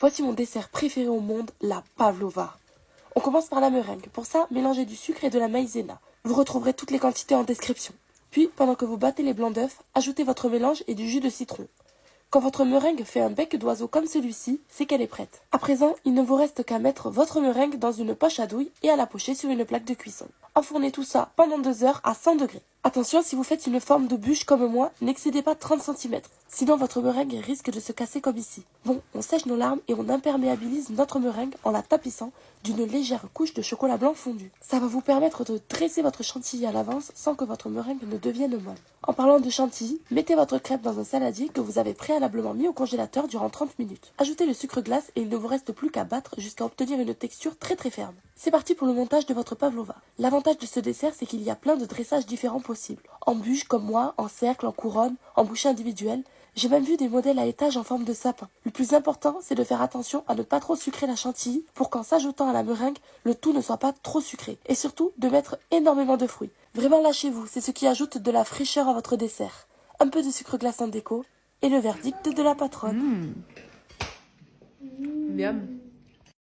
Voici mon dessert préféré au monde, la pavlova. On commence par la meringue. Pour ça, mélangez du sucre et de la maïzena. Vous retrouverez toutes les quantités en description. Puis, pendant que vous battez les blancs d'œufs, ajoutez votre mélange et du jus de citron. Quand votre meringue fait un bec d'oiseau comme celui-ci, c'est qu'elle est prête. À présent, il ne vous reste qu'à mettre votre meringue dans une poche à douille et à la pocher sur une plaque de cuisson. Enfournez tout ça pendant 2 heures à 100 degrés. Attention, si vous faites une forme de bûche comme moi, n'excédez pas 30 cm. Sinon, votre meringue risque de se casser comme ici. Bon, on sèche nos larmes et on imperméabilise notre meringue en la tapissant d'une légère couche de chocolat blanc fondu. Ça va vous permettre de dresser votre chantilly à l'avance sans que votre meringue ne devienne molle. En parlant de chantilly, mettez votre crêpe dans un saladier que vous avez préalablement mis au congélateur durant 30 minutes. Ajoutez le sucre glace et il ne vous reste plus qu'à battre jusqu'à obtenir une texture très ferme. C'est parti pour le montage de votre pavlova. L'avantage de ce dessert, c'est qu'il y a plein de dressages différents possibles. En bûche comme moi, en cercle, en couronne, en bouchée individuelle. J'ai même vu des modèles à étage en forme de sapin. Le plus important, c'est de faire attention à ne pas trop sucrer la chantilly pour qu'en s'ajoutant à la meringue, le tout ne soit pas trop sucré. Et surtout, de mettre énormément de fruits. Vraiment lâchez-vous, c'est ce qui ajoute de la fraîcheur à votre dessert. Un peu de sucre glace en déco et le verdict de la patronne. Miam.